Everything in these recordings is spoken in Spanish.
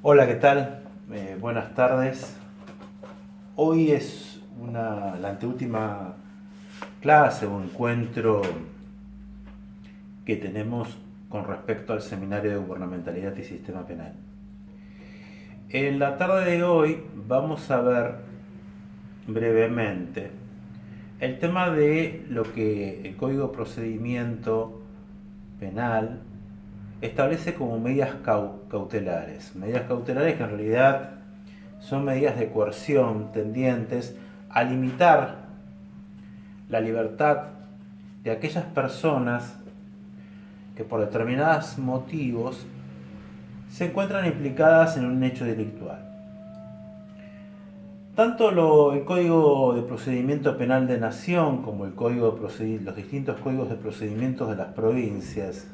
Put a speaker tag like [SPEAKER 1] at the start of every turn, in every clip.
[SPEAKER 1] Hola, ¿qué tal? Buenas tardes. Hoy es la anteúltima clase o encuentro que tenemos con respecto al Seminario de Gubernamentalidad y Sistema Penal. En la tarde de hoy vamos a ver brevemente el tema de lo que el Código de Procedimiento Penal establece como medidas cautelares. Medidas cautelares que en realidad son medidas de coerción tendientes a limitar la libertad de aquellas personas que por determinados motivos se encuentran implicadas en un hecho delictual. Tanto el Código de Procedimiento Penal de Nación como los distintos códigos de procedimientos de las provincias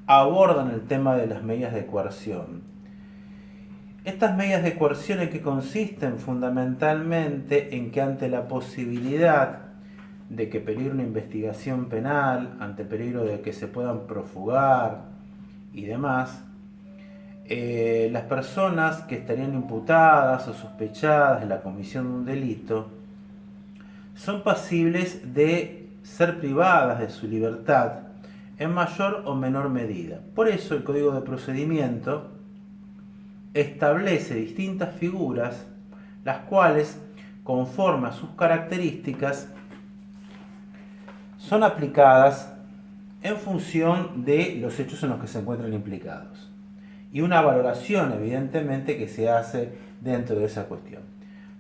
[SPEAKER 1] abordan el tema de las medidas de coerción. Estas medidas de coerción en que consisten fundamentalmente en que ante la posibilidad de que peligre una investigación penal, ante el peligro de que se puedan profugar y demás, las personas que estarían imputadas o sospechadas de la comisión de un delito son pasibles de ser privadas de su libertad en mayor o menor medida. Por eso el Código de Procedimiento establece distintas figuras, las cuales, conforme a sus características, son aplicadas en función de los hechos en los que se encuentran implicados. Y una valoración, evidentemente, que se hace dentro de esa cuestión.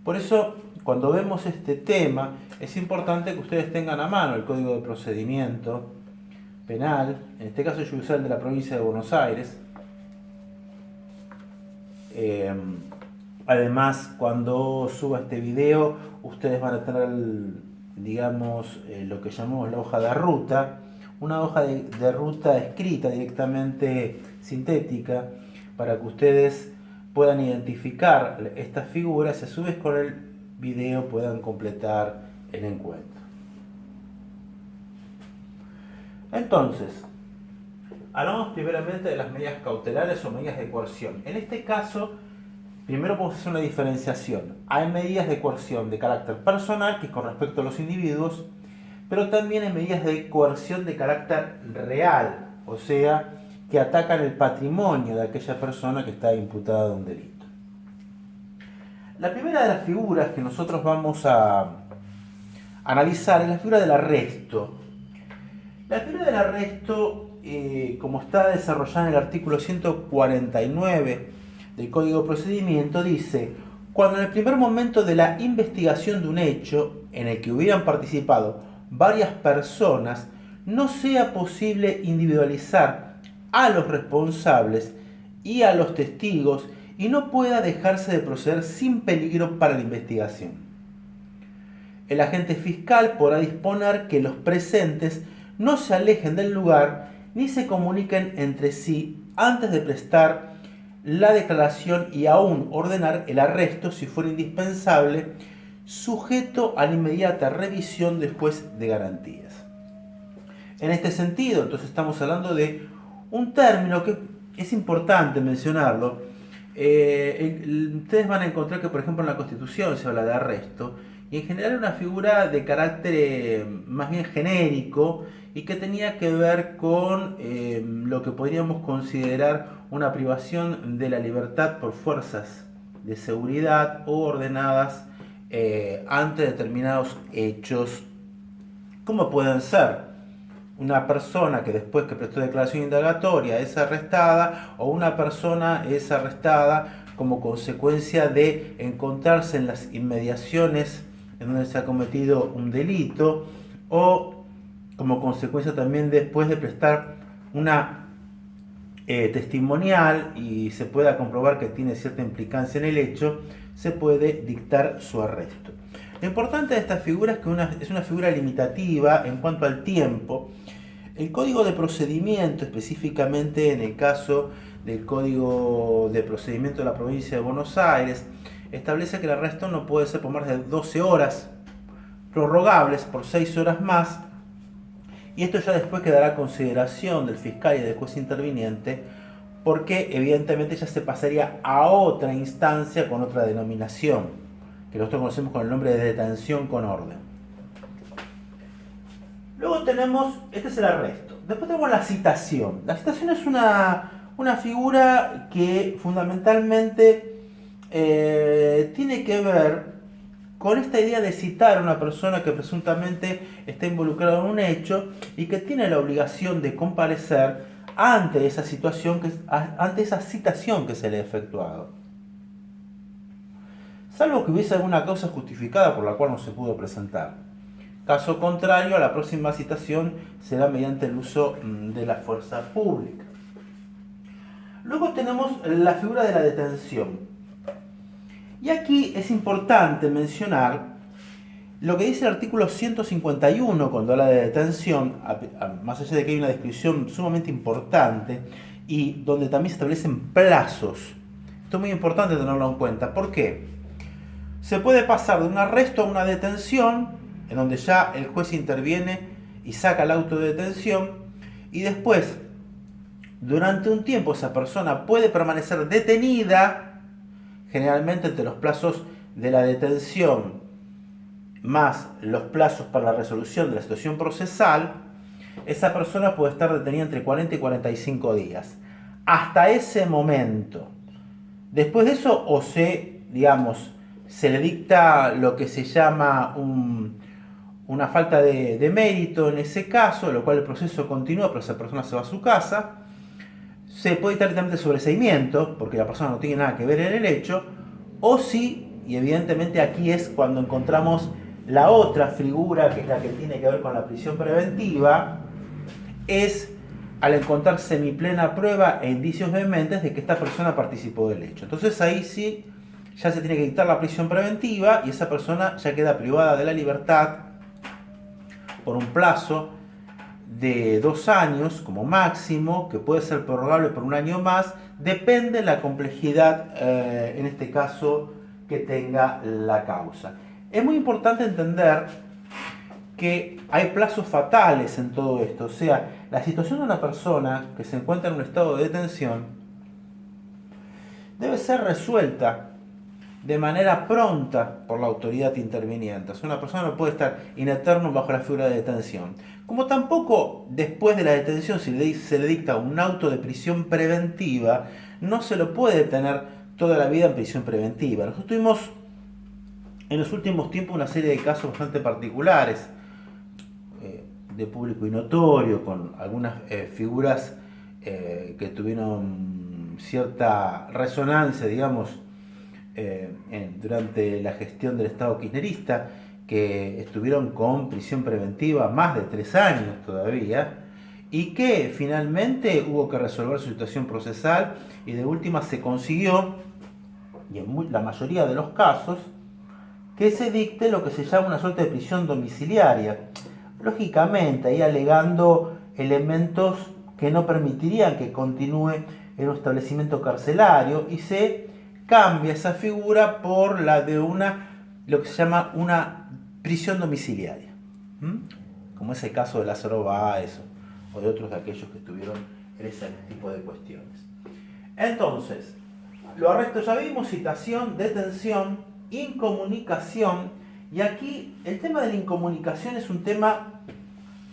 [SPEAKER 1] Por eso, cuando vemos este tema, es importante que ustedes tengan a mano el Código de Procedimiento Penal, en este caso yo usé el de la provincia de Buenos Aires. Además, cuando suba este video, ustedes van a tener, digamos, lo que llamamos la hoja de ruta, una hoja de ruta escrita directamente sintética para que ustedes puedan identificar estas figuras y a su vez con el video puedan completar el encuentro. Entonces, hablamos primeramente de las medidas cautelares o medidas de coerción. En este caso, primero podemos hacer una diferenciación. Hay medidas de coerción de carácter personal, que es con respecto a los individuos, pero también hay medidas de coerción de carácter real, o sea, que atacan el patrimonio de aquella persona que está imputada de un delito. La primera de las figuras que nosotros vamos a analizar es la figura del arresto. La figura del arresto, como está desarrollada en el artículo 149 del Código de Procedimiento, dice: cuando en el primer momento de la investigación de un hecho en el que hubieran participado varias personas, no sea posible individualizar a los responsables y a los testigos y no pueda dejarse de proceder sin peligro para la investigación. El agente fiscal podrá disponer que los presentes no se alejen del lugar ni se comuniquen entre sí antes de prestar la declaración y aún ordenar el arresto si fuera indispensable, sujeto a la inmediata revisión del juez de garantías. En este sentido, entonces estamos hablando de un término que es importante mencionarlo. Ustedes van a encontrar que, por ejemplo, en la Constitución se habla de arresto, y en general una figura de carácter más bien genérico y que tenía que ver con lo que podríamos considerar una privación de la libertad por fuerzas de seguridad o ordenadas ante determinados hechos, como pueden ser una persona que después que prestó declaración indagatoria es arrestada, o una persona es arrestada como consecuencia de encontrarse en las inmediaciones en donde se ha cometido un delito, o como consecuencia también después de prestar una testimonial y se pueda comprobar que tiene cierta implicancia en el hecho, se puede dictar su arresto. Lo importante de esta figura es que es una figura limitativa en cuanto al tiempo. El Código de Procedimiento, específicamente en el caso del Código de Procedimiento de la provincia de Buenos Aires, establece que el arresto no puede ser por más de 12 horas, prorrogables por 6 horas más, y esto ya después quedará a consideración del fiscal y del juez interviniente porque evidentemente ya se pasaría a otra instancia con otra denominación, que nosotros conocemos con el nombre de detención con orden. Luego tenemos, este es el arresto. Después tenemos la citación. La citación es una figura que fundamentalmente tiene que ver con esta idea de citar a una persona que presuntamente está involucrada en un hecho y que tiene la obligación de comparecer ante esa situación, ante esa citación que se le ha efectuado. Salvo que hubiese alguna causa justificada por la cual no se pudo presentar. Caso contrario, la próxima citación será mediante el uso de la fuerza pública. Luego tenemos la figura de la detención. Y aquí es importante mencionar lo que dice el artículo 151 cuando habla de detención, más allá de que hay una descripción sumamente importante y donde también se establecen plazos. Esto es muy importante tenerlo en cuenta. ¿Por qué? Se puede pasar de un arresto a una detención, en donde ya el juez interviene y saca el auto de detención, y después, durante un tiempo, esa persona puede permanecer detenida, generalmente entre los plazos de la detención más los plazos para la resolución de la situación procesal. Esa persona puede estar detenida entre 40 y 45 días. Hasta ese momento. Después de eso, o se le dicta lo que se llama una falta de mérito en ese caso, lo cual el proceso continúa, pero esa persona se va a su casa. Se puede dictar directamente sobreseimiento, porque la persona no tiene nada que ver en el hecho, o sí, y evidentemente aquí es cuando encontramos la otra figura, que es la que tiene que ver con la prisión preventiva, es al encontrar semiplena prueba e indicios vehementes de que esta persona participó del hecho. Entonces ahí sí ya se tiene que dictar la prisión preventiva y esa persona ya queda privada de la libertad por un plazo de 2 años como máximo, que puede ser prorrogable por 1 año más, depende de la complejidad, en este caso, que tenga la causa. Es muy importante entender que hay plazos fatales en todo esto, o sea, la situación de una persona que se encuentra en un estado de detención debe ser resuelta de manera pronta por la autoridad interviniente. O sea, una persona no puede estar in eternum bajo la figura de detención. Como tampoco después de la detención, si se le dicta un auto de prisión preventiva, no se lo puede detener toda la vida en prisión preventiva. Nosotros tuvimos en los últimos tiempos una serie de casos bastante particulares, de público y notorio, con algunas figuras que tuvieron cierta resonancia, digamos, durante la gestión del Estado kirchnerista, que estuvieron con prisión preventiva más de 3 años todavía, y que finalmente hubo que resolver su situación procesal y de última se consiguió, y en la mayoría de los casos, que se dicte lo que se llama una suerte de prisión domiciliaria, lógicamente ahí alegando elementos que no permitirían que continúe en un establecimiento carcelario, y se cambia esa figura por la de lo que se llama una prisión domiciliaria, como es el caso de Lázaro Báez o de otros de aquellos que estuvieron en ese tipo de cuestiones. Entonces, los arrestos ya vimos: citación, detención, incomunicación, y aquí el tema de la incomunicación es un tema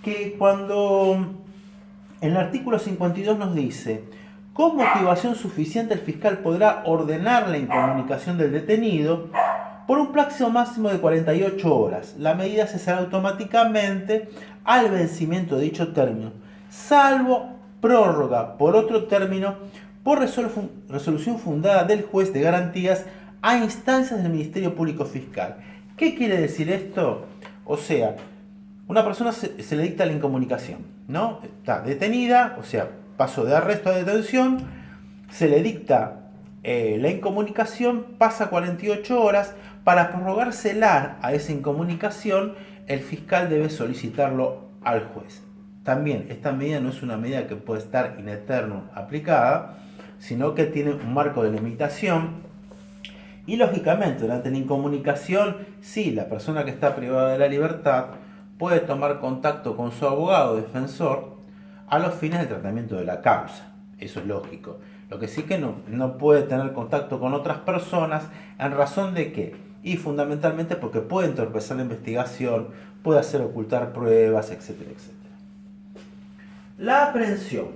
[SPEAKER 1] que cuando en el artículo 52 nos dice: con motivación suficiente el fiscal podrá ordenar la incomunicación del detenido por un plazo máximo de 48 horas. La medida cesará automáticamente al vencimiento de dicho término, salvo prórroga por otro término por resolución fundada del juez de garantías a instancias del Ministerio Público Fiscal. ¿Qué quiere decir esto? O sea, una persona se le dicta la incomunicación, ¿no? Está detenida, o sea, paso de arresto a detención, se le dicta la incomunicación, pasa 48 horas, para prorrogársela a esa incomunicación, el fiscal debe solicitarlo al juez. También, esta medida no es una medida que puede estar in eternum aplicada, sino que tiene un marco de limitación. Y lógicamente, durante la incomunicación, sí, la persona que está privada de la libertad puede tomar contacto con su abogado defensor a los fines del tratamiento de la causa. Eso es lógico. Lo que sí que no puede tener contacto con otras personas, ¿en razón de qué? Y fundamentalmente porque puede entorpecer la investigación, puede hacer ocultar pruebas, etcétera, etcétera. La aprehensión.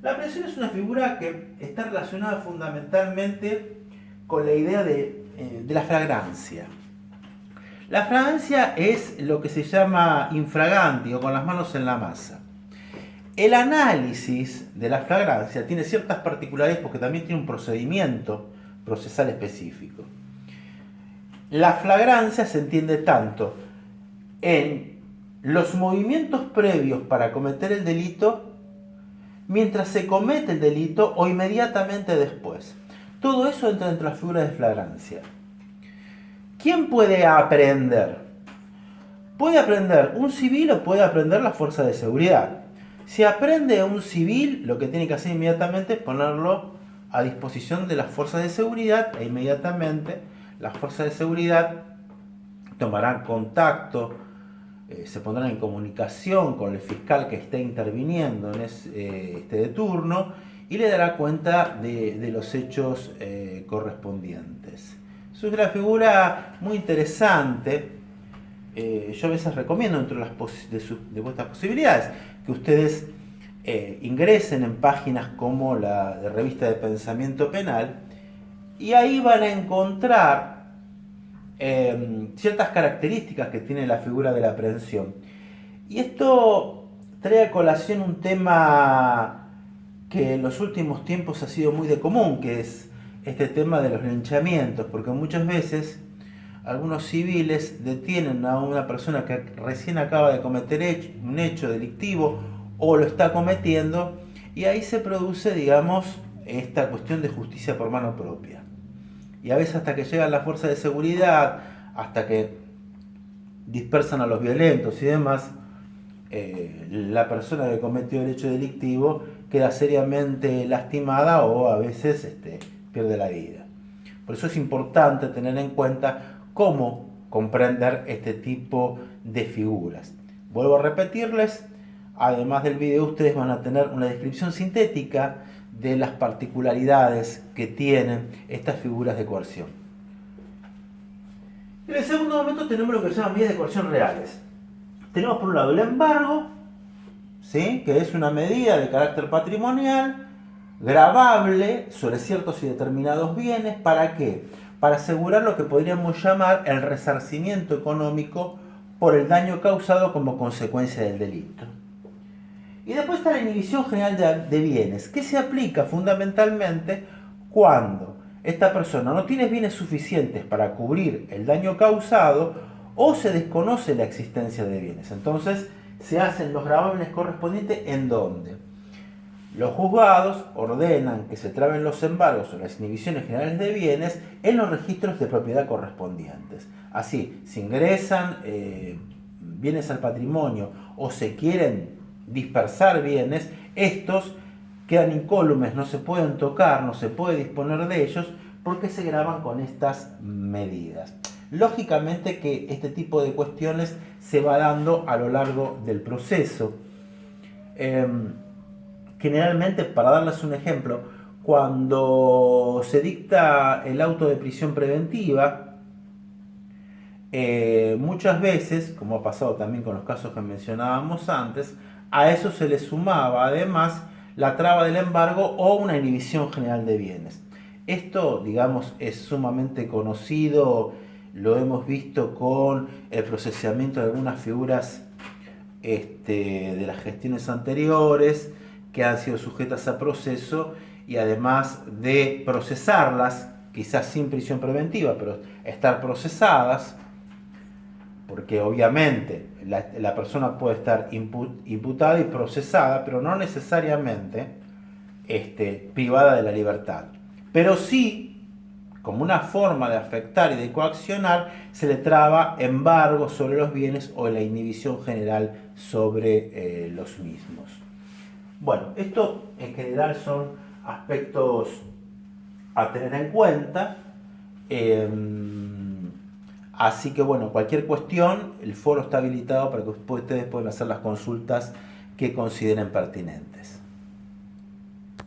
[SPEAKER 1] La aprehensión es una figura que está relacionada fundamentalmente con la idea de la flagrancia. La flagrancia es lo que se llama infraganti o con las manos en la masa. El análisis de la flagrancia tiene ciertas particularidades porque también tiene un procedimiento procesal específico. La flagrancia se entiende tanto en los movimientos previos para cometer el delito, mientras se comete el delito o inmediatamente después. Todo eso entra dentro de la figura de flagrancia. ¿Quién puede aprender? Puede aprender un civil o puede aprender la fuerza de seguridad. Si aprende un civil, lo que tiene que hacer inmediatamente es ponerlo a disposición de las fuerzas de seguridad e inmediatamente las fuerzas de seguridad tomarán contacto, se pondrán en comunicación con el fiscal que esté interviniendo en de turno y le dará cuenta de los hechos correspondientes. Es una figura muy interesante. Yo a veces recomiendo entre de vuestras posibilidades que ustedes ingresen en páginas como la de Revista de Pensamiento Penal y ahí van a encontrar ciertas características que tiene la figura de la aprehensión. Y esto trae a colación un tema que en los últimos tiempos ha sido muy de común, que es este tema de los linchamientos, porque muchas veces algunos civiles detienen a una persona que recién acaba de cometer un hecho delictivo o lo está cometiendo, y ahí se produce, digamos, esta cuestión de justicia por mano propia. Y a veces hasta que llegan las fuerzas de seguridad, hasta que dispersan a los violentos y demás, la persona que cometió el hecho delictivo queda seriamente lastimada o a veces pierde la vida. Por eso es importante tener en cuenta cómo comprender este tipo de figuras. Vuelvo a repetirles, además del video ustedes van a tener una descripción sintética de las particularidades que tienen estas figuras de coerción. En el segundo momento tenemos lo que se llaman medidas de coerción reales. Tenemos por un lado el embargo, ¿sí?, que es una medida de carácter patrimonial, gravable sobre ciertos y determinados bienes. ¿Para qué? Para asegurar lo que podríamos llamar el resarcimiento económico por el daño causado como consecuencia del delito. Y después está la inhibición general de bienes, que se aplica fundamentalmente cuando esta persona no tiene bienes suficientes para cubrir el daño causado o se desconoce la existencia de bienes. Entonces se hacen los gravamen correspondientes en donde los juzgados ordenan que se traben los embargos o las inhibiciones generales de bienes en los registros de propiedad correspondientes. Así, si ingresan bienes al patrimonio o se quieren dispersar bienes, estos quedan incólumes, no se pueden tocar, no se puede disponer de ellos porque se graban con estas medidas. Lógicamente que este tipo de cuestiones se va dando a lo largo del proceso. Generalmente, para darles un ejemplo, cuando se dicta el auto de prisión preventiva, muchas veces, como ha pasado también con los casos que mencionábamos antes, a eso se le sumaba además la traba del embargo o una inhibición general de bienes. Esto, digamos, es sumamente conocido, lo hemos visto con el procesamiento de algunas figuras de las gestiones anteriores que han sido sujetas a proceso, y además de procesarlas, quizás sin prisión preventiva, pero estar procesadas, porque obviamente la persona puede estar imputada y procesada, pero no necesariamente privada de la libertad. Pero sí, como una forma de afectar y de coaccionar, se le traba embargo sobre los bienes o la inhibición general sobre los mismos. Bueno, esto en general son aspectos a tener en cuenta. Así que bueno, cualquier cuestión, el foro está habilitado para que ustedes puedan hacer las consultas que consideren pertinentes.